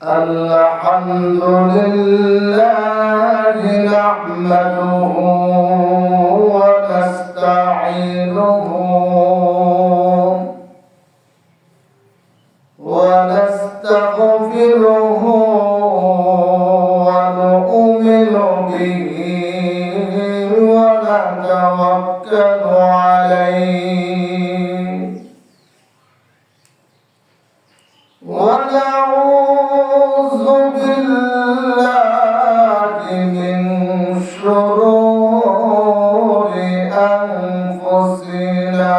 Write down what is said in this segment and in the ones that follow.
الحمد لله نحمده ونستعينه ونستغفره ونؤمن به ونتوكل عليه ونعوذ بالله من شرور أنفسنا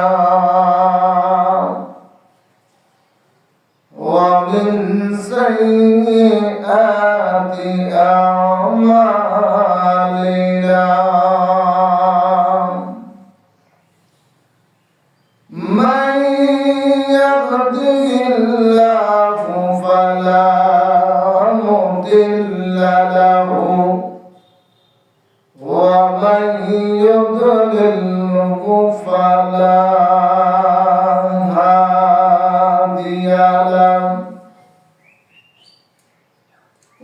ومن سيئات أعمالنا من يهده الله فلا مضل له ومن يضلله فلا هادي له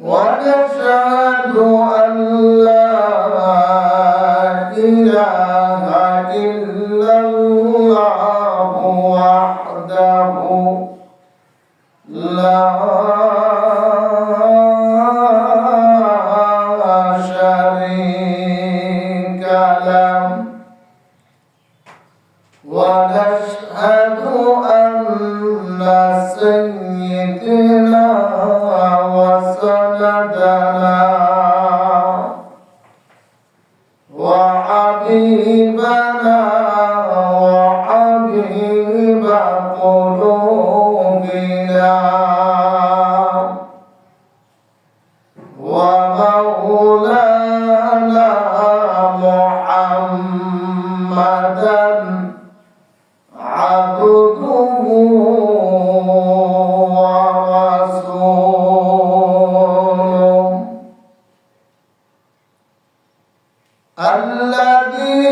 ونشهد أن لا إله إلا الله وحده لا شريك له ونشهد أن سيدنا وسندنا وحبيبنا وحبيب قلوبنا ومولانا محمدا عبده ورسوله الذي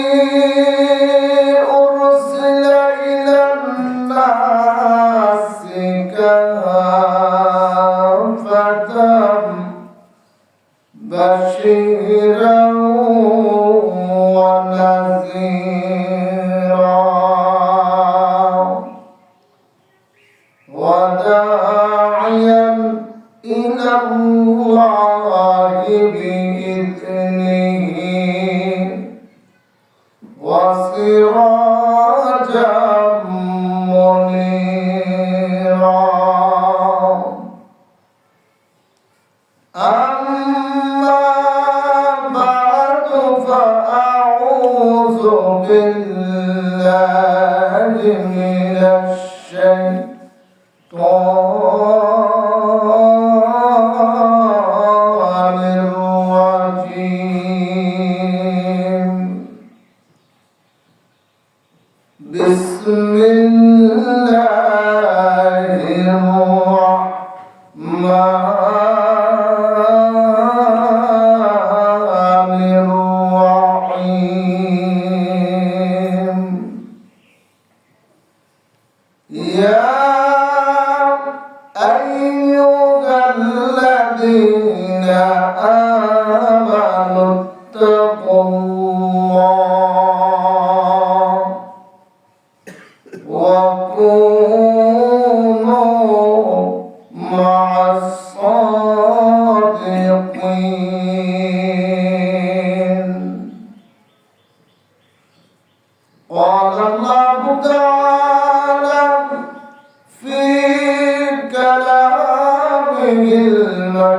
أرسل إلى الناس كافة بشيرا ونذيرا وداعيا إلى الله بإذنه وسراجا منيرا أما بعد فأعوذ بالله من الشيطان الرجيم بسم الله الرحمن الرحيم يا أيها الذين آمنوا اتقوا الله وكونوا مع الصادقين قال الله تعالى في كلامه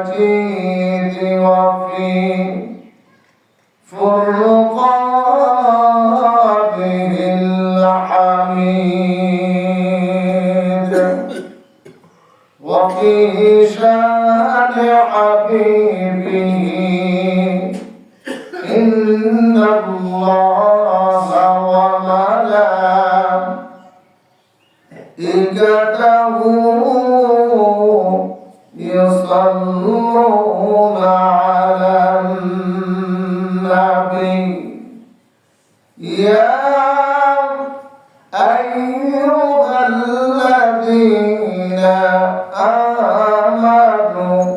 المجيد وفي فرقانه الحميد وفي شان حبيبه إن الله وملائكته يصلون على النبي يا أيها الذين آمنوا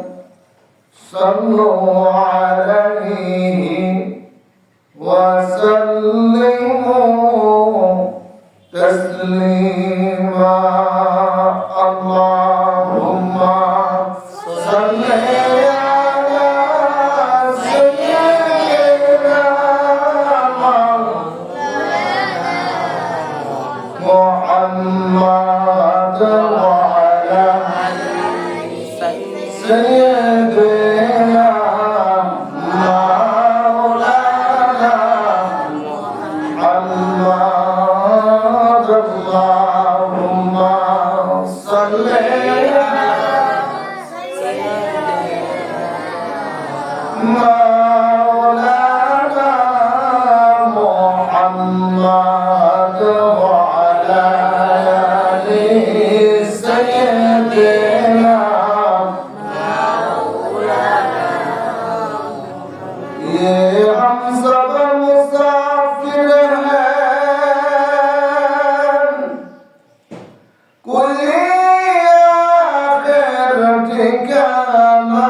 صلوا عليه وسلموا تسليما اللهم صل على سيدنا محمد وعلى سيدنا مولانا محمد اللهم صل على مولانا محمد وعلى آل سيدنا ये हम सब मुसाफिर हैं कोई आखिर ठिकाना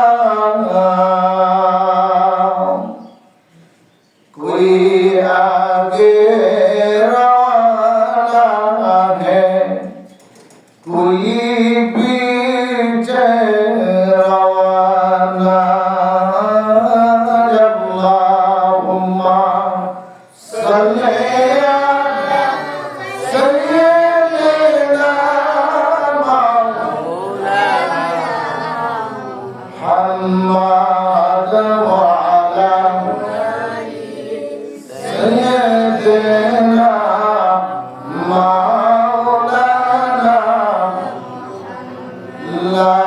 कोई आगे रवाना है कोई पीछे रवाना اللهم صل على سيدنا محمد وعلى سيدنا مولانا لا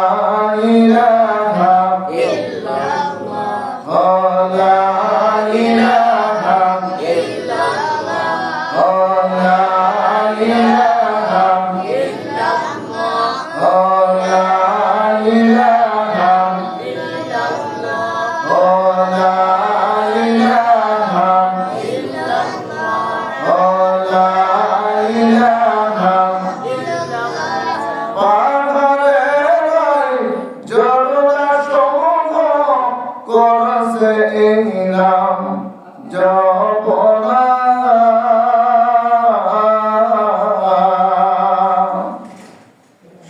إله إلا الله لا إله إلا الله لا إله إلا الله لا إله إلا الله لا إله إلا الله لا إله إلا الله পাহাড়ের ঝর্ণা সমূহ করছে এই নাম জপনা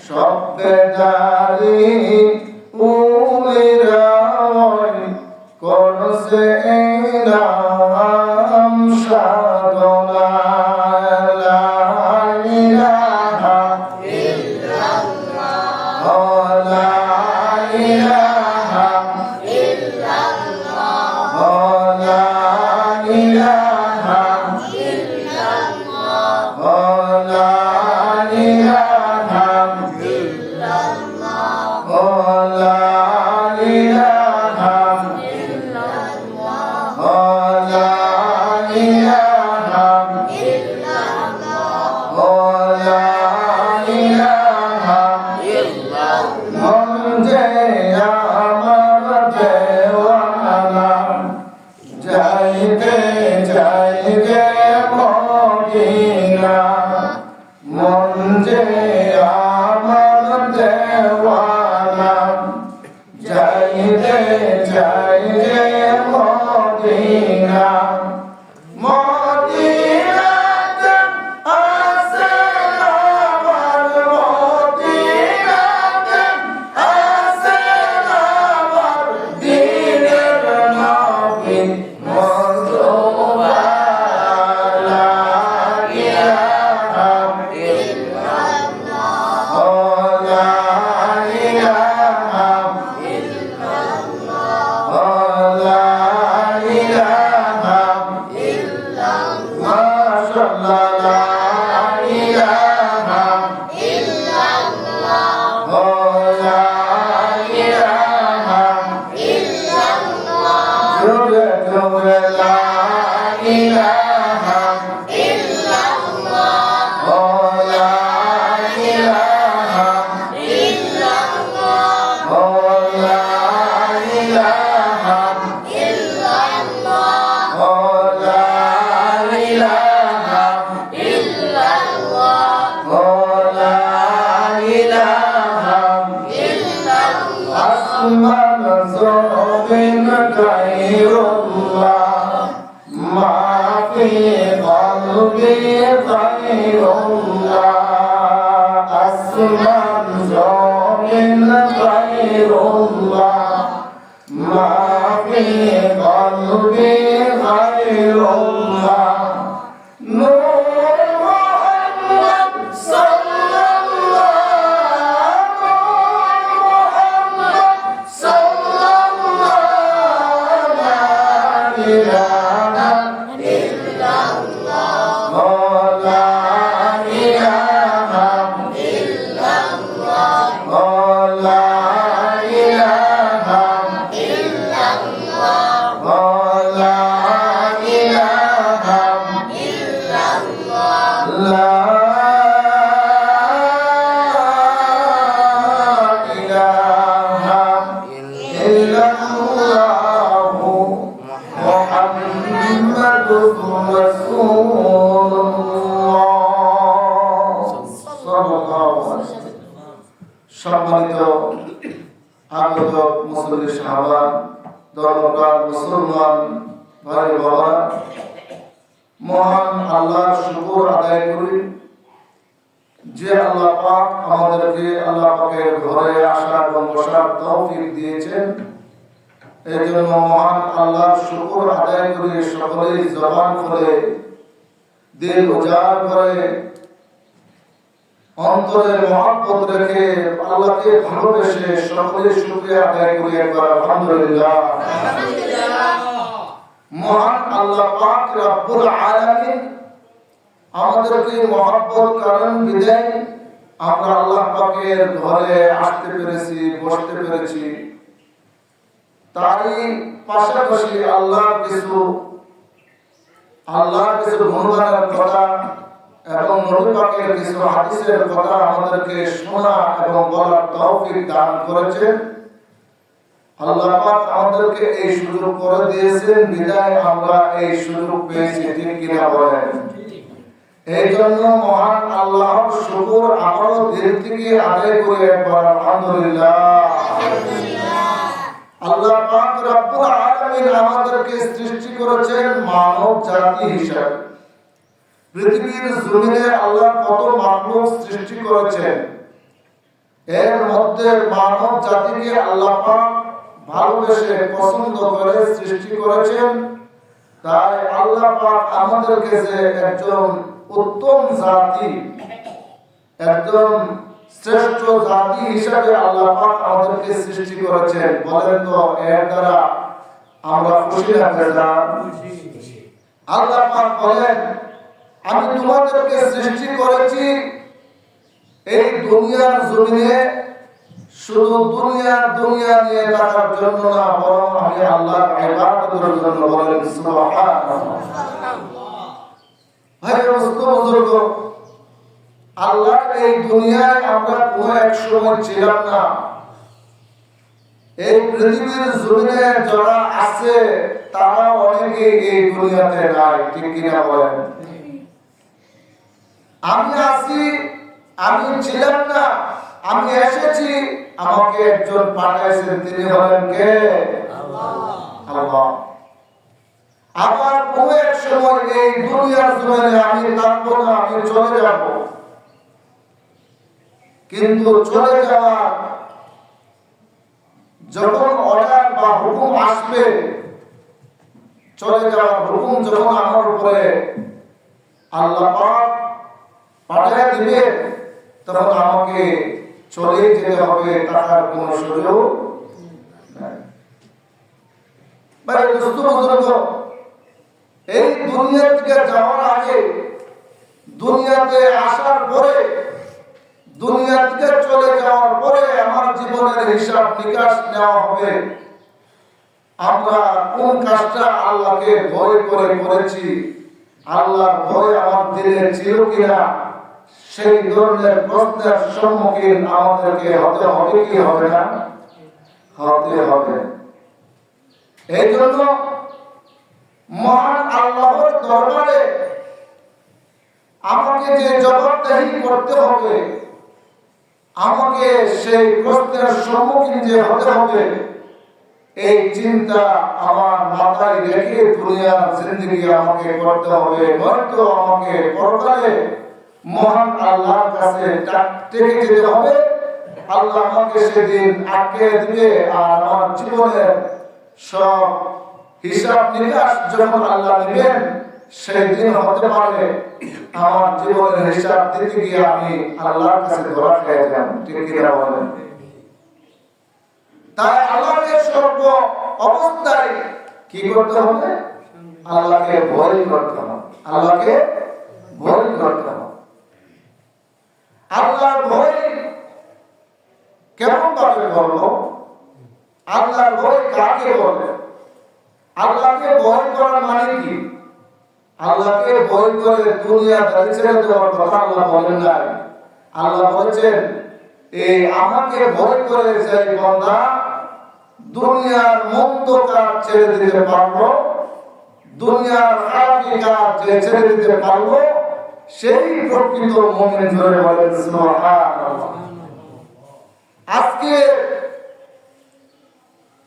শব্দে জারি উমিরায় করছে এই নাম সাধনা লা ইলাহা ইল্লাল্লাহ লা ইলাহা ইল্লাল্লাহ লা ইলাহা ইল্লাল্লাহ লা ইলাহা ইল্লাল্লাহ লা ইলাহা ইল্লাল্লাহ লা ইলাহা ইল্লাল্লাহ লা ইলাহা ইল্লাল্লাহ মন যে আমার দেওয়ানা যাইতে যাইতে মদিনা মন যে আমার দেওয়ানা যাইতে যাইতে মদিনা মদিনাতে আছে আমার মদিনাতে আছে আমার দিনের নবী মুস্তাফা লা ইলাহা ইল্লাল্লাহ লা ইলাহা ইল্লাল্লাহ লা ইলাহা ইল্লাল্লাহ মাশাআল্লাহ লা ইলাহা ইল্লাল্লাহ লা ইলাহা ইল্লাল্লাহ জোরে জোরে লা ইলাহা ইল্লাল্লাহ লা ইলাহা ইল্লাল্লাহ লা ইলাহা ইল্লাল্লাহ লা ইলাহা ইল্লাল্লাহ লা ইলাহা ইল্লাল্লাহ আসমান গায়রুল্লাহ মা ফি কলবি গায়রুল্লাহ আসমান জমিন গায়রুল্লাহ মা ফি কলবি গায়রুল্লাহ সম্মানিত আগত মুসলিম সাহাবা, ধর্মপ্রাণ মুসলমান ভাই বাবা, মহান আল্লাহর শুকর আদায় করি যে আল্লাহ পাক আমাদেরকে আল্লাহ পাকের ঘরে আসা এবং বসার তৌফিক দিয়েছেন। এই জন্য মহান আল্লাহর শুকর আদায় করি, সকলেই জবান করে দিল উজাড় করে অন্তরে মহব্বত রেখে আল্লাহকে ভালোবেসে সকলে শুকরিয়া আদায় করি একবার আলহামদুলিল্লাহ। মহান আল্লাহ পাক রব্বুল আলামিন আমাদেরকে মহব্বত করেন বিদায় আমরা আল্লাহ পাকের ঘরে আসতে পেরেছি, বসতে পেরেছি। তারই পাশাপাশি আল্লাহর কিছু গুণগানের কথা এবং নবী পাকের কিছু হাদিসের কথা আমাদেরকে শোনা এবং বলার তৌফিক দান করেছেন। আল্লাহ পাক আমাদেরকে এই সুযোগ করে দিয়েছেন বিদায় আমরা এই সুযোগ পেয়েছি, ঠিক কিনা বলেন? এই জন্য মহান আল্লাহর শুকর আবারও দিল থেকে আদায় করে একবার আলহামদুলিল্লাহ। আল্লাহ পাক রব্বুল আলামিন আমাদেরকে সৃষ্টি করেছেন মানব জাতি হিসেবে। পৃথিবীর জমিনে আল্লাহ কত মাখলুক সৃষ্টি করেছেন, এর মধ্যে মানব জাতিকে আল্লাহ পাক ভালোবেসে পছন্দ করে সৃষ্টি করেছেন। তাই আল্লাহ পাক আমাদেরকে যে একজন উত্তম জাতি, একজন শ্রেষ্ঠ জাতি হিসাবে আল্লাহ পাক আমাদেরকে সৃষ্টি করেছেন। বলেন তো এর দ্বারা আমরা খুশি না বেজার? আল্লাহ পাক বলেন, আমি তোমাদেরকে সৃষ্টি করেছি এই দুনিয়ার জমিনে শুধু দুনিয়া নিয়ে থাকার জন্য না, বরং আমি আল্লাহর ইবাদতের জন্য। বলেন সুবহানাল্লাহ। ভাই বুজুর্গ, আল্লাহর এই দুনিয়ায় আমরা কোনো এক সময় ছিলাম না। এই পৃথিবীর জমিনে যারা আছে তারা অনেকে এই দুনিয়াতে নাই, ঠিক কিনা বলেন? আমি আছি, আমি ছিলাম না, আমি এসেছি, আমাকে একজন পাঠাইছেন, তিনি হলেন কে? আল্লাহ। আবার কোন এক সময় এই দুনিয়ার জমিনে আমি থাকবো না, আমি চলে যাব। কিন্তু চলে যাওয়ার যখন অর্ডার বা হুকুম আসবে, চলে যাওয়ার হুকুম যখন আমার উপরে আল্লাহ পাক পাঠিয়ে দিবে, তখন আমাকে চলে যেতে হবে, টাকার কোনো সুযোগ নাই। ভাই বুজুর্গ, এই দুনিয়া থেকে যাওয়ার আগে, দুনিয়াতে আসার পরে, দুনিয়া থেকে চলে যাওয়ার পরে আমার জীবনের হিসাব নিকাশ নেওয়া হবে। আমরা কোন কাজটা আল্লাহকে ভয় করে করেছি, আল্লাহর ভয় আমার দিলে ছিল কিনা, সেই ধরনের প্রশ্নের সম্মুখীন আমাদেরকে হতে হবে কি হবে না? হতে হবে। এই জন্য মহান আল্লাহর দরবারে আমাকে যে জবাবদিহি করতে হবে, আমাকে সেই প্রশ্নের সম্মুখীন যে হতে হবে, এই চিন্তা আমার মাথায় রেখে দুনিয়ার জিন্দেগি আমাকে করতে হবে, নয়তো আমাকে পরকালে মহান আল্লাহর কাছে টেকে যেতে হবে। আল্লাহ আমাকে সেদিন আটকে দিবে, আর আমার জীবনের সব হিসাব নিকাশ যখন আল্লাহ নেবেন, সেই দিন হতে পারে আমার জীবনের হিসাব দিতে গিয়ে আমি আল্লাহর কাছে ধরা খেয়ে যাব। ঠিক কিনা বলেন? তাই আল্লাহকে সর্ব অবস্থায় কি করতে হবে? আল্লাহকে ভয় করতে হবে। আল্লাহকে ভয় করতে হবে। আল্লাহর ভয় কেমন ভাবে করবো? আল্লাহর ভয় কাকে বলে? আল্লাহকে ভয় করার মানে কি? আল্লাহকে ভয় করে দুনিয়াদারি ছেড়ে দেওয়ার কথা আল্লাহ বলেন নাই। আল্লাহ বলেছেন, এই আমাকে ভয় করে যে বান্দা দুনিয়ার মন্দ কাজ ছেড়ে দিতে পারলো, দুনিয়ার খারাপ কাজ যে ছেড়ে দিতে পারলো, সেই প্রকৃত মুমিন। ধরে বলেন সুবহানাল্লাহ। আজকে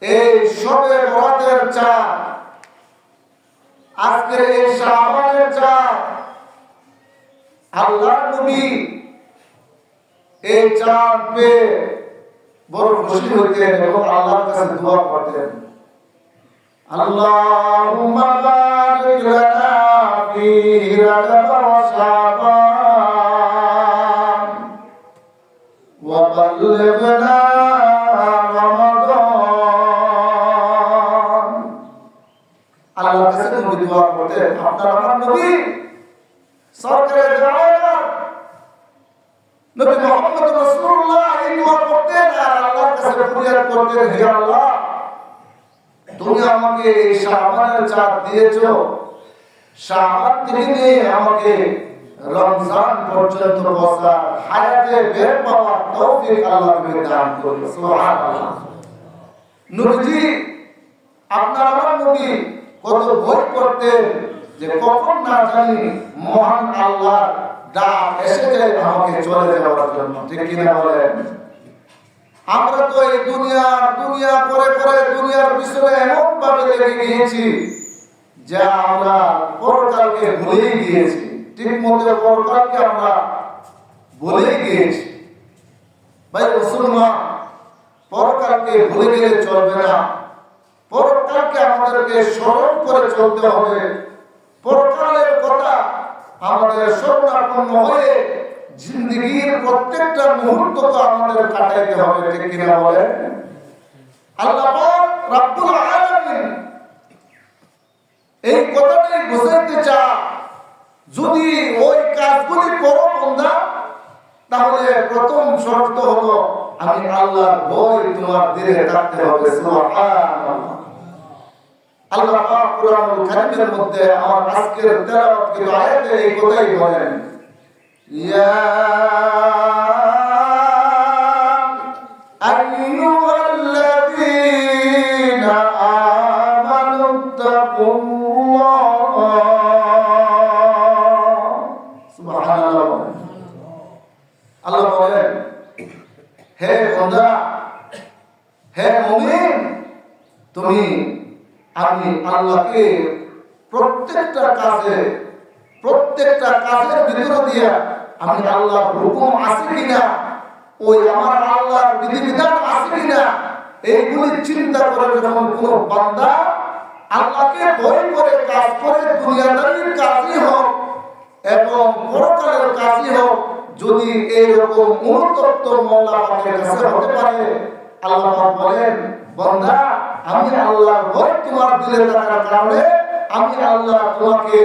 এই শবে বরাতের চাঁদ, আজকে এই শাবানের চাঁদ, আল্লাহর নবী এই চাঁদ পেয়ে বড় খুশি হইতেন এবং আল্লাহর কাছে দোয়া করতেন, আল্লাহুম্মা বারিক লানা ফি রাজাব ওয়া শাবান ওয়া বাল্লিগনা রমাদান। আল্লাহর কাছে নবী দোয়া করতেন। আপনার আমার নবী সরকারে জানালেন, নবী মুহাম্মদ রাসূলুল্লাহ এই দোয়া করতেন আর আল্লাহর কাছে ফরিয়াদ করতেন, হে আল্লাহ, তুমি আমাকে এই শাবানের চাঁদ দিয়েছো, শাবান থেকে নিয়ে আমাকে রমজান পর্যন্ত বসার হায়াতে বের পাওয়ার তৌফিক আল্লাহ তুমি দান করো। সুবহানাল্লাহ। নবীজি, আপনার আমার নবী কত ভয় করতেন যে কখন না জানি মহান আল্লাহর ডাক এসে যায় আমাকে চলে যাওয়ার জন্য। ঠিক কিনা বলেন? আমরা তো এই দুনিয়া করে করে দুনিয়ার পিছনে এমন ভাবে লেগে গিয়েছি যে আমরা পরকালকে ভুলেই গিয়েছি। ঠিক মতো পরকালকে আমরা ভুলেই গিয়েছি। ভাই মুসলমান, পরকালকে ভুলে গেলে চলবে না। পরকালকে আমাদেরকে স্মরণ করে চলতে হবে। পরকালের কথা আমাদের স্মরণাপন্ন হয়ে জিন্দেগীর প্রত্যেকটা মুহূর্ত তো আমাদের কাটাইতে হবে। ঠিক কিনা বলেন? আল্লাহ পাক রব্বুল আলামিন এই কথাটাই বুঝাইতে চায়, যদি ওই কাজগুলি করো বান্দা, তাহলে প্রথম শর্ত হলো আমি আল্লাহর ভয় তোমার দিলে থাকতে হবে। সুবহানাল্লাহ। আল্লাহ পাক কুরআনুল কারীমের মধ্যে আমার আজকের তেলাওয়াতকৃত আয়াতে এই কথাই বলেন, ইয়া আইয়ুহাল্লাযীনা আমানুত্তাকুল্লাহ। সুবহানাল্লাহ। আল্লাহ বলেন, হে বান্দা, হে মুমিন, তুমি আমি আল্লাহকে প্রত্যেকটা কাজের ভিতর দিয়ে আমি আল্লাহর হুকুম আছে কিনা, ওই আমার আল্লাহর বিধিবিধান আছে কিনা, এইগুলি চিন্তা করে যখন কোন বান্দা আল্লাহকে ভয় করে কাজ করে, দুনিয়াদারির কাজই হোক এবং পরকালের কাজই হোক, যদি এইরকম অনুতপ্ত মওলা পাকের কাছে হতে পারে, আল্লাহ পাক বলেন, বান্দা, আমি আল্লাহর ভয় তোমার দিলে থাকার কারণে আমি আল্লাহ তোমাকে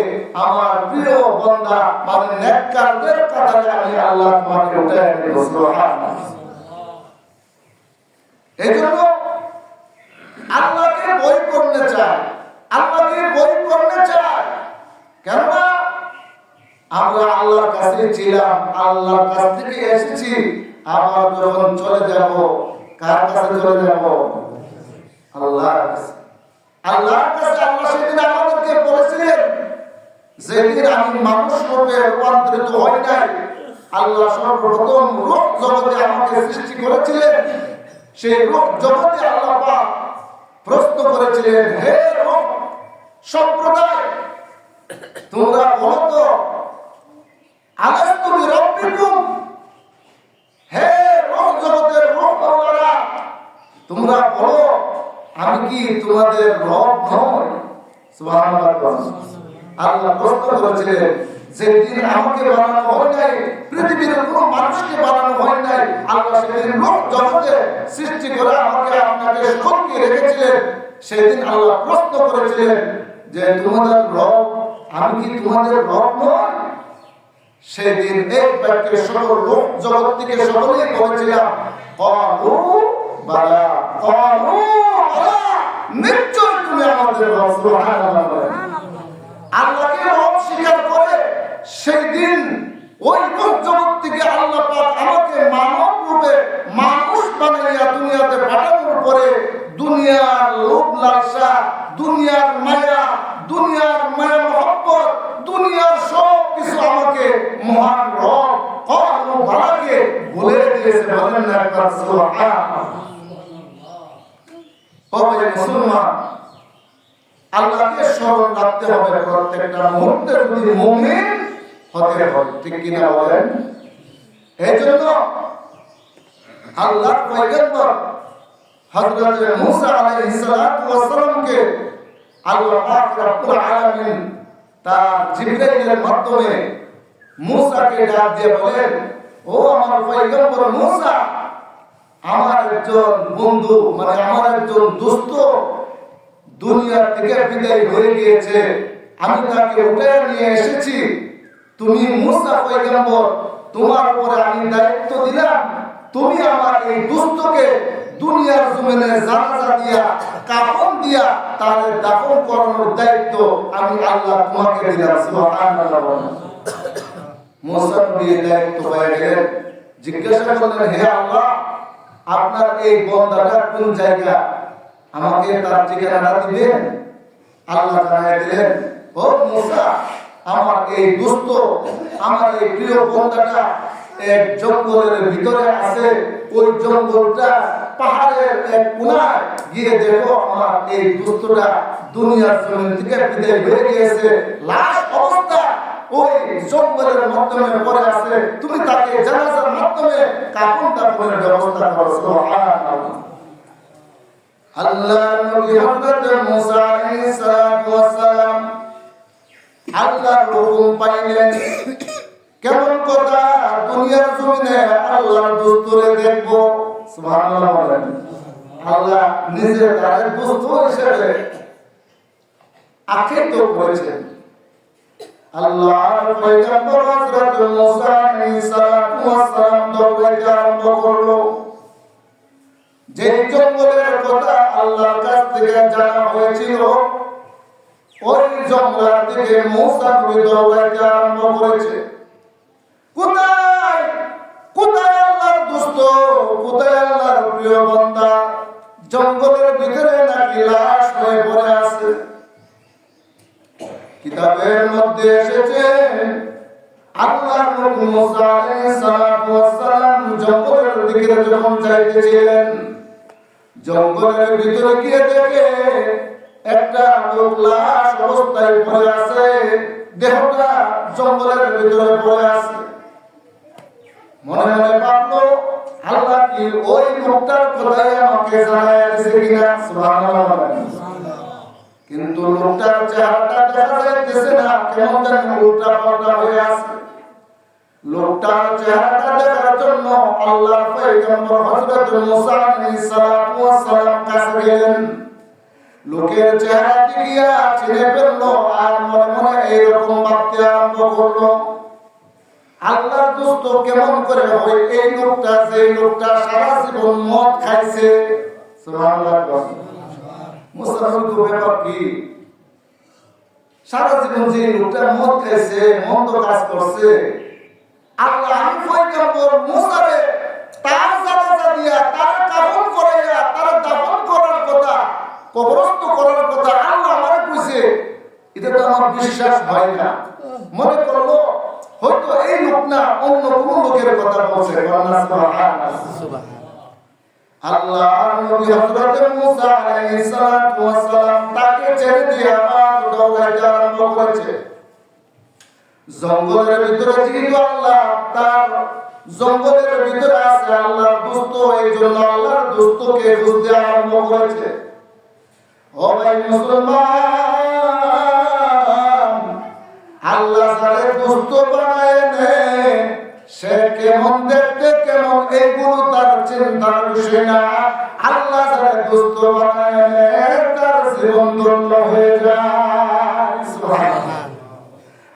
আমার প্রিয় বান্দা মানে নেককারদের কাতারে আমি আল্লাহ তোমাকে উঠায় দেব। সুবহানাল্লাহ। এইজন্য আল্লাহকে ভয় করতে চাই, আল্লাহকে ভয় করতে চাই। কেননা আমরা আল্লাহর কাছে ছিলাম, আল্লাহর কাছ থেকে এসেছি, আবার যখন চলে যাব, কার কাছে চলে যাব? আল্লাহর কাছে। আল্লাহর কাছে আল্লাহ সেদিন আমাদেরকে বলেছিলেন, যেদিন আমি মানুষ রূপে রূপান্তরিত হই নাই, আল্লাহ সর্বপ্রথম রূপ জগতে আমাকে সৃষ্টি করেছিলেন। সেই রূপ জগতে আল্লাহ পাক করেছিলেন, হে রব সম্প্রদায়, তোমরা বলো তো আলাস্তু বিরাব্বিকুম, হে রব জগতের রব আল্লাহ, তোমরা বলো আমি কি তোমাদের রব নই? সুবহানাল্লাহ। আল্লাহ প্রশ্ন করেছিলেন, যেদিন আমাকে বানানো হয় নাই, পৃথিবীর কোনো মানুষকে বানানো হয় নাই, আল্লাহ সেদিন রব জগতে সৃষ্টি করে আমাকে আপনাকে সকলকে রেখেছিলেন, সেদিন আল্লাহ প্রশ্ন করেছিলেন যে তোমাদের রব আমি কি তোমাদের রব নই? সেদিন এক বাক্যে সকল লোক জগৎ থেকে সকলেই বলেছিলাম ক্বালু বালা, ক্বালু বালা, নিশ্চয় তুমি আমাদের রব। সুবহানাল্লাহ। আল্লাহকে রব স্বীকার করে সেই দিন ওই লোক জগৎ থেকে আল্লাহ পাক আমাকে মানব রূপে মানুষ বানাইয়া দুনিয়াতে পাঠানোর পরে দুনিয়ার লোভ লালসা, দুনিয়ার মায়া, মহব্বত, দুনিয়ার সব কিছু আমাকে মহান রব ক্বালু বালাকে বলে দিয়েছে। বলেন না একবার সুবহানাল্লাহ। ও ভাই মুসলমান, আল্লাহকে স্মরণ রাখতে হবে প্রত্যেকটা মুহূর্তে যদি মুমিন হতে হয়, ঠিক কিনা বলেন? এই জন্য আল্লাহর পয়গম্বর হযরত মুসা আলাইহিস সালাতু ওয়াস সালামকে আল্লাহ পাক রব্বুল আলামিন তার জিবরাইলের মাধ্যমে মুসাকে ডাক দিয়ে বলেন, ও আমার পয়গম্বর মুসা, আমার একজন বন্ধু মানে আমার একজন দোস্ত দুনিয়া থেকে বিদায় হয়ে গিয়েছে, আমি তাকে উঠে নিয়ে এসেছি। তুমি মুসা পয়গম্বর, তোমার উপরে আমি দায়িত্ব দিলাম, তুমি আমার এই দোস্তকে দুনিয়ার জমিনে জানাজা দিয়া কাফন দিয়া তার দাফন করানোর দায়িত্ব আমি আল্লাহ তোমাকে দিলাম। সুবহানাল্লাহ। মুসা নবীর দায়িত্ব হয়ে গেলেন। জিজ্ঞাসা করলেন, হে আল্লাহ, আপনার এই বান্দাটা কোন জায়গা, আমাকে তার ঠিকানা দিবেন? আল্লাহ জানাই দিলেন, ও মুসা, আমার এই দোস্ত, আমার এই প্রিয় বান্দাটা এক জঙ্গলের ভিতরে আছে, ওই জঙ্গলটা পাহাড়ের এক কোণায় গিয়ে দেখো, আমার এই দোস্তটা দুনিয়ার জমিন থেকে বিদায় হয়ে গিয়েছে, লাশ অবস্থা ওই জঙ্গলের মাধ্যমে পড়ে আছে, তুমি তাকে জানাজার মাধ্যমে কাফন দাফনের ব্যবস্থা করো। সুবহানাল্লাহ। আল্লাহর নবী হযরত মুসা আলাইহিস সালাতু ওয়াস সালাম আল্লাহর হুকুম পাইলেন, কেমন কথা, দুনিয়ার জমিনে আল্লাহর দোস্তরে দেখব। সুবহানাল্লাহ বলেন। আল্লাহ নিজে তার দোস্ত হিসেবে আখ্যায়িত করেছেন। আল্লাহর পয়গম্বর হযরত মুসা আলাইহিস সালাতু ওয়াস সালাম দৌড়াইতে আরম্ভ করলো। যে জঙ্গলের কথা আল্লাহর কাছ থেকে জানা হয়েছিল, ওই জঙ্গলের দিকে মুসা নবী দৌড়াইতে আরম্ভ করেছে। কোথায় কোথায় আল্লাহর দোস্ত, কোথায় আল্লাহর প্রিয় বান্দা? জঙ্গলের ভিতরে নাকি লাশ হয়ে পড়ে আছে। কিতাবের মধ্যে এসেছে আল্লাহর নবী মুসা আলাইহিস সালাতু ওয়াস সালাম জঙ্গলের দিকে যখন যাইতেছিলেন, জঙ্গলের ভিতরে গিয়ে দেখে একটা লোক লাশ অবস্থায় পড়ে আছে, দেহটা জঙ্গলের ভিতরে পড়ে আছে। মনে মনে ভাবলো, আল্লাহ কি ওই লোকটার কথাই আমাকে জানায় দিয়েছে কিনা? সুবহানাল্লাহ। কিন্তু লোকটার চেহারাটা দেখা যাইতেছে না, কেমন যেন উল্টা পাল্টা হয়ে আছে। লোকটার চেহারাটা দেখার জন্য আল্লাহর পয়গম্বর হযরত মুসা আলাইহিস সালাতু ওয়াস সালাম কাছে গেলেন। লোকের চেহারা দেখিয়া চিনে ফেললো আর মনে মনে এইরকম ভাবতে আরম্ভ করলো, আল্লাহর দোস্ত কেমন করে হয় এই লোকটা, যে লোকটা সারা জীবন মদ খাইছে। সুবহানাল্লাহ। মুসা নবী ব্যাপার কি? সারা জীবন যে লোকটা মদ খাইছে, মন্দ কাজ করছে, আল্লাহ আমি পয়গম্বর মুসারে তার জানাজা দিয়া, তার কাফন করাইয়া, তার দাফন করার কথা, কবরস্থ করার কথা আল্লাহ আমারে কইছে, এটা তো আমার বিশ্বাস হয় না। মনে করলো হয়তো এই লোক না অন্য কোন লোকের কথা বলছে। সুবহানাল্লাহ। আল্লাহর নবী হযরত মুসা আলাইহিস সালাতু ওয়াস সালাম দিয়ে আবার দৌড়াইতে আরম্ভ করেছে। জঙ্গলের ভিতরে যেহেতু আল্লাহ তার জঙ্গলের ভিতরে আছে আল্লাহর দোস্ত, এই জন্য আল্লাহর দোস্তকে খুঁজতে আরম্ভ করেছে। ও ভাই মুসলমান, আল্লাহ যারে দোস্ত বানায় নেয় সে কেমন দেখতে কেমন এইগুলো তার চিন্তার বিষয় না। আল্লাহ যারে দোস্ত বানায় নেয় তার জীবন ধন্য হয়ে যায়। সুবহানাল্লাহ।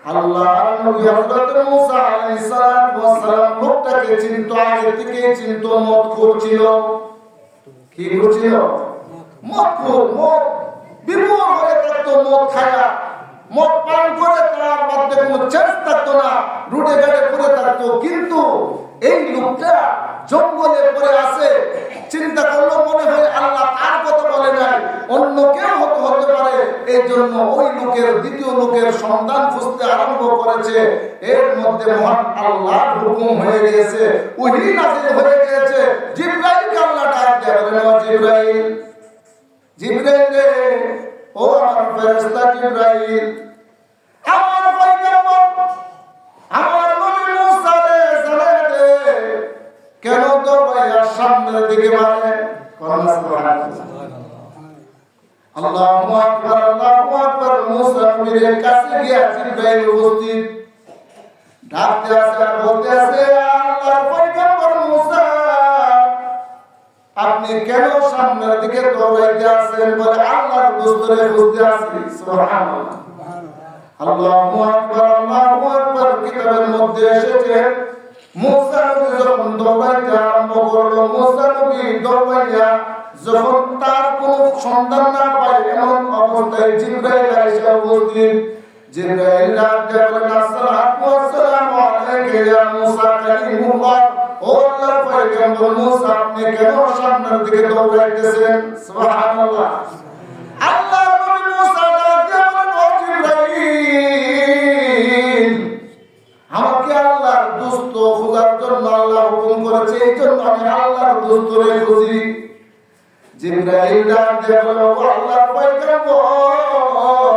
আল্লাহ নবী হযরত মুসা আলাইহিস সালাম লোকটাকে চিনতো, আগে থেকেই চিনতো। মদ করছিল, কি করছিল? মদ বিমূঢ় হয়ে থাকতো, মদ খায়া মদ পান করে তার মধ্যে কোনো চেঞ্জ থাকতো না, রুটে গাড়ে পড়ে থাকতো। কিন্তু এই লোকটা জঙ্গলে পড়ে আছে, চিন্তা করলো মনে হয় আল্লাহ তার কথা বলে নাই, অন্য কেউ হতে পারে। এই জন্য ওই লোকের দ্বিতীয় লোকের সন্ধান খুঁজতে আরম্ভ করেছে। এর মধ্যে মহান আল্লাহর হুকুম হয়ে গিয়েছে, ওহী নাযিল হয়ে গিয়েছে। জিবরাইলকে আল্লাহ ডাক দেয়, বলেন জিবরাইল, জিবরাইল রে, ও আমার ফেরেশতা জিবরাইল, আমার পয়গম্বর আমার নবী মুসা আলাইহিস সালাম কেন তো ভাইয়া সামনের দিকে মারে? আল্লাহু আকবার, আল্লাহু আকবার। মুসা নবীর কাছে গিয়ে জিবরাইল উপস্থিত, ডাকতে আছে আর বলতে আছে, আল্লাহর পয়গম্বর মুসা, আপনি কেন সামনের দিকে দৌড়াইতে আছেন? বলে আল্লাহর দোস্তরে খুঁজতে আছি। সুবহানাল্লাহ। আল্লাহু আকবার, আল্লাহু আকবার। কিতাবের মধ্যে এসেছে মুসা নবী যখন দৌড়াইতে আরম্ভ করলো, মুসা নবী দৌড়াইয়া যখন তার কোনো সন্ধান না পায় এমন অবস্থায় জিবরাইল এসে উপস্থিত। জিবরাইল ডাক দিয়ে বলেন, আসসালামু আলাইকা ইয়া মুসা কালিমুল্লাহ, ও আল্লাহর পয়গম্বর মুসা, আপনি কেন সামনের দিকে দৌড়াইতেছেন? সুবহানাল্লাহ। আল্লাহর নবী মুসা ডাক দিয়ে বলেন, ও জিবরাইল, আমাকে আল্লাহর দোস্ত খোঁজার জন্য আল্লাহ হুকুম করেছে, এই জন্য আমি আল্লাহর দোস্তরে খুঁজি। জিবরাইল ডাক দিয়ে বলেন, ও আল্লাহর পয়গম্বর,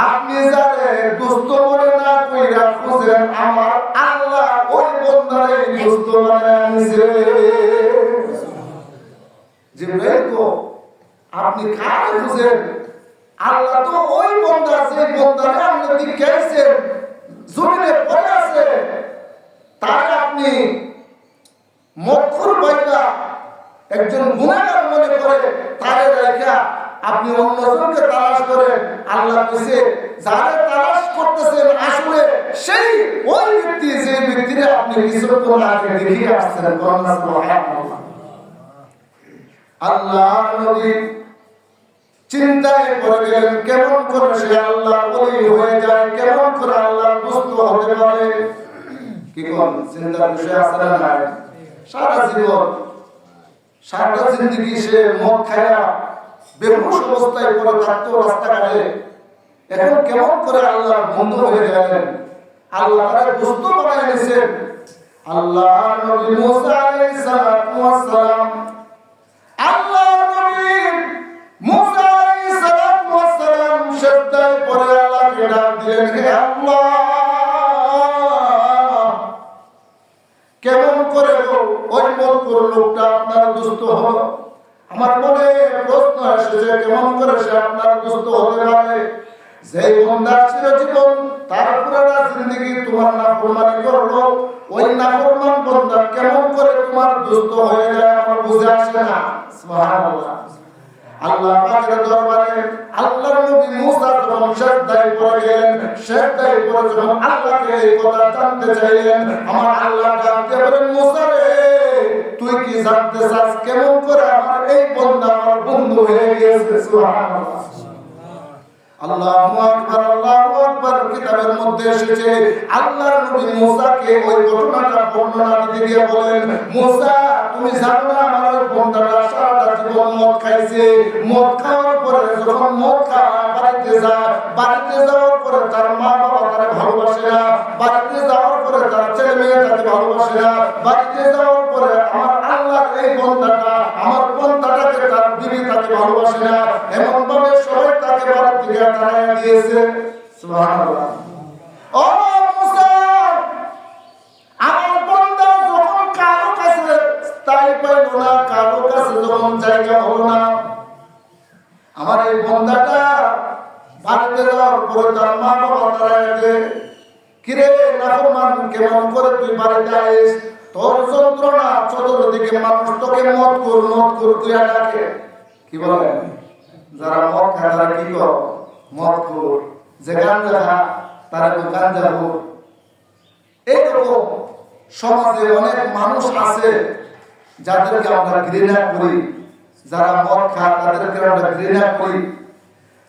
আপনি যারে দোস্ত মনে না কইরা খুঁজেন, আমার আল্লাহ ওই বান্দারে দোস্ত বানায় আনছে। জিবরাইল কো, আপনি কারে খুঁজেন? আল্লাহ তো ওই বান্দা, যে বান্দারে আপনি দেখাইছেন জমিনে পড়ে আছে, তার আপনি মকফুর বাইদা একজন গুনাহগার মনে করে তারে রাখা আপনি অন্যজনকে তালাশ করেন। আল্লাহ বলেছে, যারা তালাশ করতেছেন আসলে সেই ওই ব্যক্তি, যে ব্যক্তিরা আপনি কিছুক্ষণ আগে দেখিয়ে আসছেন। সুবহানাল্লাহ। আল্লাহ নবী চিন্তায় পড়ে গেলেন, কেমন করে সে আল্লাহ ওলি হয়ে যায়, কেমন করে আল্লাহ দোস্ত হতে পারে। কি কোন চিন্তার বিষয় আছে না? নাই। সারা জীবন সারা জিন্দগি সে মদ খায়া বেহুশ অবস্থায় পড়ে থাকতো রাস্তাঘাটে, এখন কেমন করে আল্লাহ বন্ধু হয়ে গেলেন, আল্লাহ তার দোস্ত বানায় নিয়েছেন। আল্লাহ নবী মুসা আলাইহিস সালাম, আল্লাহ নবী মুসা আলাইহিস সালাম সিজদায় পড়ে আল্লাহকে ডাক দিলেন, হে আল্লাহ, কেমন করে ওই মদখোর লোকটা আপনার দোস্ত হলো? আমার মনে প্রশ্ন এসেছে, কেমন করে সে আপনার দোস্ত হতে পারে? যে বান্দা চিরজীবন তার পুরো জিন্দেগি তোমার নাফরমানি করলো, ওই নাফরমান বান্দা কেমন করে তোমার দোস্ত হয়ে যায় আমার বুঝে আসে না। সুবহানাল্লাহ। আল্লাহ পাকের দরবারে আল্লাহর নবী মুসা যখন সিজদায় পড়ে গেলেন, সিজদায় পড়ে যখন আল্লাহকে এই কথা জানতে চাইলেন, আমার আল্লাহ ডাকতে বলেন, মুসা রে, তুই কি জানতে চাস কেমন করে আমার এই বান্দা আমার বন্ধু হয়ে গেছে? সুবহানাল্লাহ। আল্লাহু আকবার, আল্লাহু আকবার। কিতাবের মধ্যে এসেছে আল্লাহর নবী মুসাকে ওই ঘটনাটা বর্ণনা দিতে গিয়ে বলেন, মুসা, তুমি জানো না আমার ওই বান্দাটা সারাটা জীবন মদ খাইছে, মদ খাওয়ার পরে যখন মদ খাওয়া বাড়িতে যায়, বাড়িতে যাওয়ার পরে তার মা বাবা তাকে ভালোবাসে না, বাড়িতে যাওয়ার পরে তার ছেলে মেয়ে তাকে ভালোবাসে না, বাড়িতে যাওয়ার পরে আমার আল্লাহর এই বান্দাটা, আমার বান্দাটাকে তার বিবি তাকে ভালোবাসে না, এমন ভাবে সবাই তাকে মুসাকে বাড়ি থেকে তাড়াইয়া দিয়েছে। সুবহানাল্লাহ। ও মুসা, আমার বান্দা যখন কারো কাছে স্থায়ী পাইল না, কারো কাছে যখন জায়গা হলো না, আমার এই বান্দাটা বাড়িতে যাওয়ার পরে তার মা বাবা তাড়াইয়া দেয়। কিরে নাফরমান, কেমন করে তুই বাড়িতে আইস? তোর যন্ত্রণা চতুর্দিকে মানুষ তোকে মত কর তুই ডাকে। কি বলেন? যারা মদ খায় তারা কি কর? মদ কর। যে গাঞ্জা খা তারা তো গাঞ্জা কর। এইরকম সমাজে অনেক মানুষ আছে যাদেরকে আমরা ঘৃণা করি। যারা মদ খায় তাদেরকে আমরা ঘৃণা করি।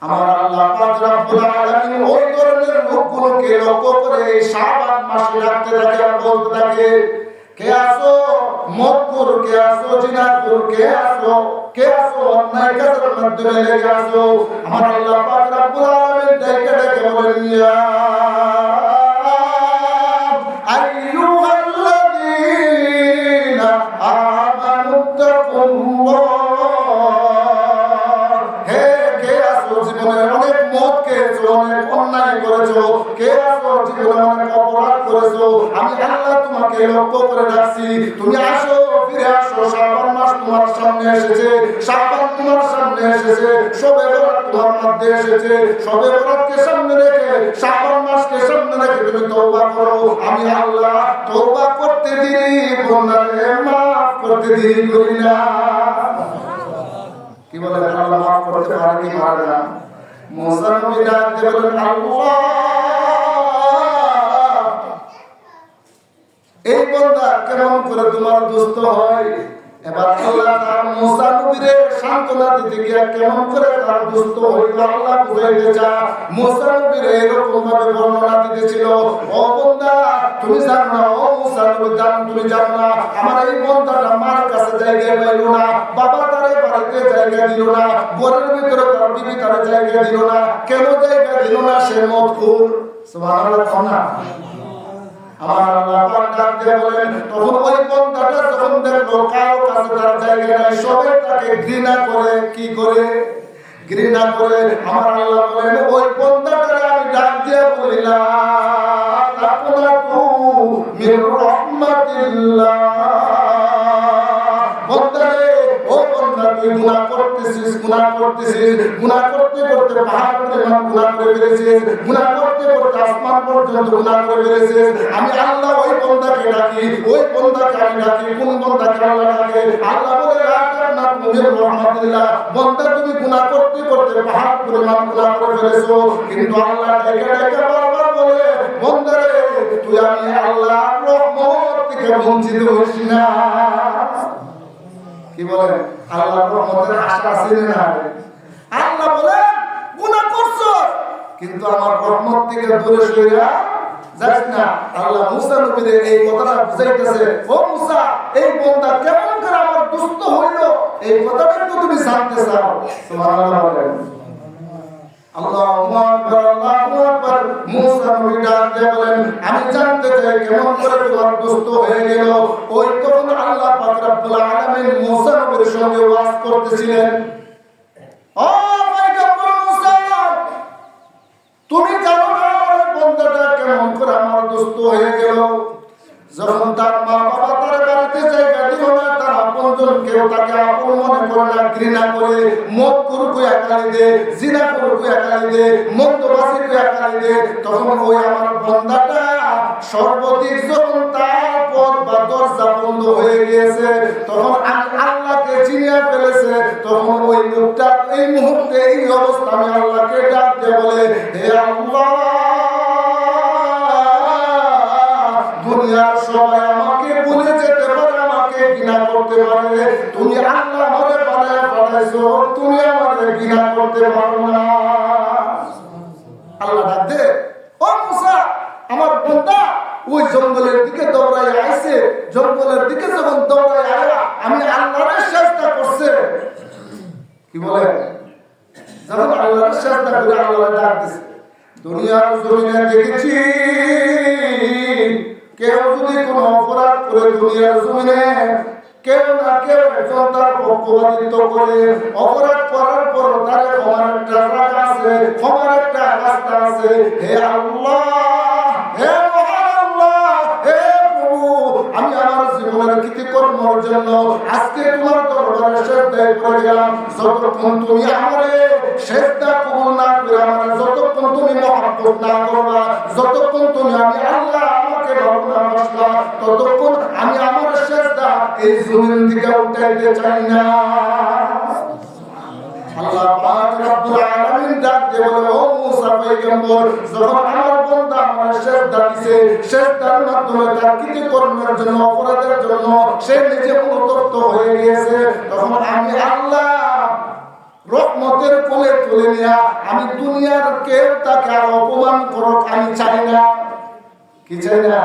আমার আল্লাহ পাক রব্বুল আলামিন ওই ধরনের লোকগুলোকে লক্ষ্য করে এই শাবান মাসে রাখতে থাকে আর বলতে থাকে, কে আসো মদখোর, কে আসো জিনাখোর, কে আসো অন্যায় কাজের মাধ্যমে লেগে আসো। আমার আল্লাহ পাক রব্বুল আলামিন ডেকে ডেকে বলেন, ইয়া আইয়ুহাল্লাযীনা আমানু তাকুল্লাহ। অনেক মদ খেয়েছো, অনেক অন্যায় করেছো, কে আসো জীবনে অনেক অপরাধ করেছো, আমি আল্লাহ তোমাকে লক্ষ্য করে রাখছি। তুমি আসো, ফিরে আসো। শাবান মাস তোমার সামনে এসেছে, শাবান তোমার সামনে এসেছে, শবে বরাত তোমার মধ্যে এসেছে। শবে বরাতকে সামনে রেখে, শাবান মাসকে সামনে রেখে তুমি তওবা করো। আমি আল্লাহ তওবা করতে দেরি বান্দারে মাফ করতে দেরি করি না। কি বলে? আল্লাহ মাফ করতে পারে কি পারে না? মুসা নবী ডাক দিয়ে বলেন, আল্লাহ, এই বান্দা কেমন করে তোমার দোস্ত হয়? এবার আল্লাহ তার মুসা নবীরে সান্ত্বনা দিতে গিয়ে কেমন করে তার দোস্ত হইল আল্লাহ বুঝাইতে চা। মুসা নবীরে এরকম ভাবে বর্ণনা দিতেছিল, ও বান্দা তুমি জানো না, ও মুসা নবী তুমি জানো না, আমার এই বান্দাটা মার কাছে জায়গা পাইল না, বাবা তারে বাড়িতে জায়গা দিল না, ঘরের ভিতরে তার বিবি তারে জায়গা দিল না। কেন জায়গা দিল না? সে মদখোর। সুবহানাল্লাহ না? আমার আল্লাহ পাক ডাক দিয়ে বলেন, তখন ওই বান্দাটা যখন দেখলো কারো কাছে তার জায়গা নাই, সবাই তাকে ঘৃণা করে। কি করে? ঘৃণা করে। আমার আল্লাহ বলেন, ওই বান্দাটাকে আমি ডাক দিয়ে বলিলাম, তাকুনাতু মির রাহমাতিল্লাহ। বান্দারে, ও বান্দা, তুই গুনাহ করতেছিস, গুনাহ করতে করতে পাহাড় পরিমাণ গুনাহ করে ফেলেছিস, গুনাহ করতে করতে আসমান পর্যন্ত গুনাহ করে ফেলেছিস। আমি আল্লাহ ওই বান্দাকে ডাকি, ওই বান্দাকে আমি ডাকি। কোন বান্দাকে আল্লাহ ডাকে? আল্লাহ বলে, লা তাকুনাতু মির রাহমাতিল্লাহ। বান্দা, তুমি গুনাহ করতে করতে পাহাড় পরিমাণ গুনাহ করে ফেলেছো, কিন্তু আল্লাহ ডেকে ডেকে বারবার বলে, বান্দারে, তুই আমি আল্লাহর রহমত থেকে বঞ্চিত হইস না। কি বলেন? আল্লাহর রহমতের আশা আছে না? আল্লাহ বলেন, গুনাহ করছো কিন্তু আমার রহমত থেকে দূরে সরিয়া যাস না। আল্লাহ মুসা নবীকে এই কথাটা বুঝাইতেছে, ও মুসা, এই বান্দা কেমন করে আমার দুষ্ট হইল, এই কথাটা তো তুমি জানতে চাও। সুবহানাল্লাহ বলেন। আল্লাহু আকবার, আল্লাহু আকবার। মুসা নবী ডাক দিয়ে বলেন, আমি জানতে চাই কেমন করে তোমার দুষ্ট হয়ে গেল। ওই তখন আল্লাহ পাক রব্বুল আলামিন মুসা নবীর সঙ্গে ওয়াজ করতেছিলেন। ও পয়গম্বর মুসা, তুমি জানো না আমার বান্দাটা কেমন করে আমার দুষ্ট হয়ে গেল? যখন তার মা বাবা তার বাড়িতে জায়গা দিল না, তার আপনজন কেউ তাকে আপন মনে করে না, ঘৃণা করে। মদ করুক একালি দে, জিনা করুক একালি দে, মদ্যপাসী একালি দে। তখন ওই আমার বান্দাটা সর্বদিক যখন তার পথ বা দরজা বন্ধ হয়ে গিয়েছে, তখন আল্লাহকে চিনিয়ে ফেলেছে। তখন ওই লোকটা এই মুহূর্তে এই অবস্থা আমি আল্লাহকে ডাক দিয়ে বলে, হে আল্লাহ, দুনিয়ার সবাই আমাকে ভুলে যেতে পারে, আমাকে ঘৃণা করতে পারে, তুমি আল্লাহ আমারে পাঠাইছো, তুমি আমাকে ঘৃণা করতে পারো না। আল্লাহ ডাক দে, ও মুসা, আমার বান্দা ওই জঙ্গলের দিকে দৌড়াই আইছে। জঙ্গলের দিকে যখন দৌড়াই আয়া আমি আল্লাহর সাজদা করছে। কি বলে? যখন আল্লাহর সাজদা করে আল্লাহ ডাক দিছে, দুনিয়ার জমিনে দেখেছি কেউ যদি কোন অপরাধ করে দুনিয়ার জমিনে কেউ না কেউ একজন তার পক্ষপাতিত্ব করে অপরাধ করার পর তার ক্ষমার একটা জায়গা আছে, আছে, ক্ষমার একটা রাস্তা আছে। হে আল্লাহ, হে মহান আল্লাহ, হে প্রভু, আমি আমার জীবনের কৃতকর্মের জন্য আজকে তোমার দরবারে সেজদায় পড়ে গেলাম। যতক্ষণ তুমি আমারে সেজদা কবুল না করে, আমার যতক্ষণ তুমি মহব্বত না করবা, যতক্ষণ তুমি আমি আল্লাহ আমাকে ভালোবাসবা, ততক্ষণ আমি আমার সেজদা এই জমিন থেকে উঠাইতে চাই না। আল্লাহ পাক রব্বুল আলামিন ডাক দিয়ে বলে, ও মুসা পয়গম্বর, যখন আমার বান্দা আমার সেজদা দিছে, সেজদার মাধ্যমে তার কৃতকর্মের জন্য, অপরাধের জন্য সে নিজে অনুতপ্ত হয়ে গিয়েছে, তখন আমি আল্লাহ রহমতের কোলে তুলে নিয়া আমি দুনিয়ার কেউ তাকে আর অপমান করুক আমি চাই না। কি চাই না?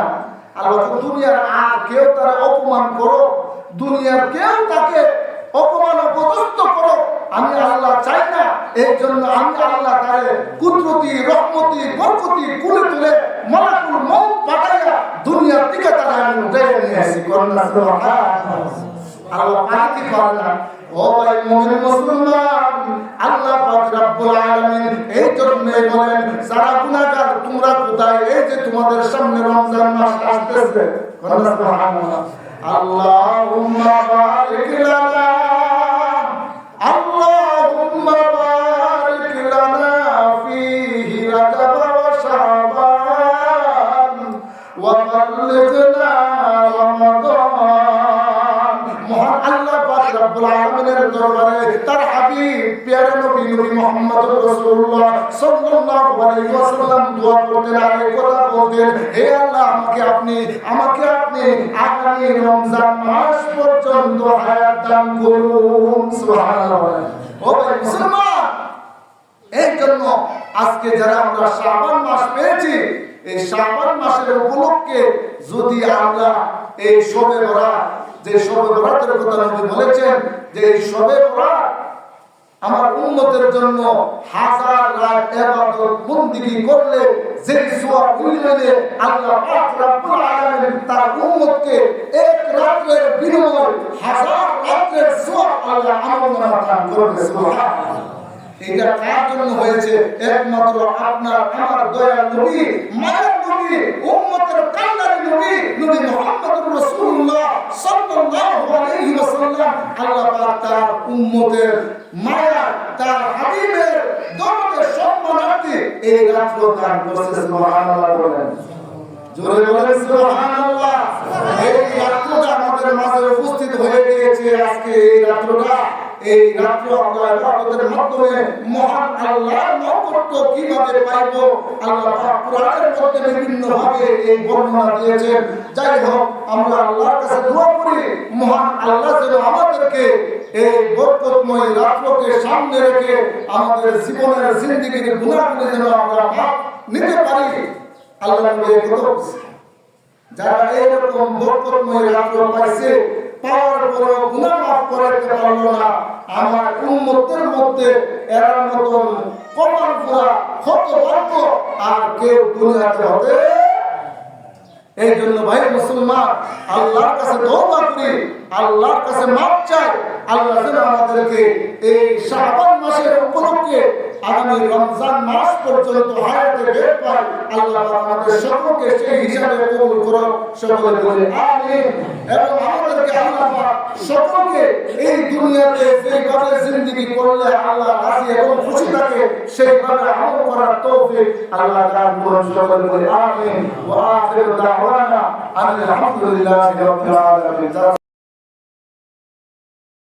আল্লাহ তো দুনিয়ার আর কেউ তার অপমান করো, দুনিয়ার কেউ তাকে অপমান অপদস্থ করো, আমি আল্লাহ চাই না। এই জন্য আমি আল্লাহ তারে কুদরতি রহমতি বরকতি কুলে তুলে মালাকুল মউত পাঠাইয়া দুনিয়ার থেকে তারা আমি উঠে নিয়ে আসি। করোনা আল্লাহ পাঠাতে পারে না। ও ভাই মুমিন মুসলমান, আল্লাহ পাক রব্বুল আলামিন এই জন্যই বলেন, যারা গুনাহগার তোমরা কোথায়? এই যে তোমাদের সামনে রমজান মাস আসতেছে, সুবহানাল্লাহ, আল্লাহুম্মা বারিক লানা, আল্লাহুম্মা বারিক লানা ফীহি রাজাব ওয়া শাবান ওয়া বাল্লিগনা রমাদান। মহান আল্লাহ পাক রব্বুল আলামিনের দরবারে তার হাবিব প্যারা নবী নবী মুহাম্মদ রাসূলুল্লাহ সাল্লাল্লাহু আলাইহি ওয়াসাল্লাম দোয়া করতেন, আর এই কথা বলতেন, হে আল্লাহ আমাকে আপনি আগামী রমজান মাস পর্যন্ত হায়াত দান করুন। সুবহানাল্লাহ। ও ভাই মুসলমান, এই জন্য আজকে যারা আমরা শাবান মাস পেয়েছি, এই শাবান মাসের উপলক্ষে যদি আমরা এই শবে বরাত, যে শবে বরাতের কথা নবী বলেছেন যে এই শবে বরাত আমার উম্মতের জন্য হাজার লাখ ইবাদত বندگی করলে যে সওয়াব মিলবে, আল্লাহ পাক রব্বুল আলামিন তার উম্মতকে এক রাতের বিনিময়ে হাজার রাতের সওয়াব আল্লাহ আমলনামা দান করবে। সুবহানাল্লাহ। এটা কার জন্য হয়েছে? একমাত্র আপনার আমার দয়াল নবী, মায়ার নবী, উম্মতের কান্নার নবী, নবী মুহাম্মদুর রাসূলুল্লাহ সাল্লাল্লাহু আলাইহি ওয়াসাল্লাম। আল্লাহ পাক তার উম্মতের মায়া, তার হাবিবের দরদের সম্মানার্থে এই রাত্র দান করেছে। সুবহানাল্লাহ বলেন, জোরে বলেন সুবহানাল্লাহ। এই রাত্রটা আমাদের মাঝে উপস্থিত হয়ে গিয়েছে। আজকে এই রাত্রটা, এই রাত্র আমরা ইবাদতের মাধ্যমে মহান আল্লাহর নৈকট্য কিভাবে পাইব, আল্লাহ পাক কোরআনের মধ্যে বিভিন্ন ভাবে এই বর্ণনা দিয়েছেন। যাই হোক, আমরা আল্লাহর কাছে দোয়া করি, মহান আল্লাহ যেন আমাদেরকে এই বরকতময় রাত্রকে সামনে রেখে আমাদের জীবনের জিন্দেগির গুনাহগুলো যেন আমরা মাফ নিতে পারি। আল্লাহ যারা এইরকম বরকতময় রাত্র পাইছে, পাওয়ার পরে গুনাহ মাফ করতে পারলো না, আমার উম্মতের মধ্যে এর মতন কপাল পোড়া হতভাগ্য আর কেউ দুনিয়াতে হবে। এই জন্য ভাই মুসলমান, আল্লাহর কাছে তওবা করি, আল্লাহর কাছে মাফ চাই। আল্লাহ যেন আমাদেরকে এই শাবান মাসের উপলক্ষে আগামী রমজান মাস পর্যন্ত হায়াতে বের পাই। আল্লাহ আমাদের সকলকে সেই হিসাবে কবুল করুন, সকলে বলে আমিন। এবং আমাদেরকে আল্লাহ সকলকে এই দুনিয়াতে যেভাবে জিন্দেগি করলে আল্লাহ রাজি এবং খুশি থাকে সেইভাবে আমল করার তৌফিক আল্লাহ দান করুন, সকলে বলে আমিন। ওয়া আখিরু দাওয়ানা আলহামদুলিল্লাহি রাব্বিল আলামিন।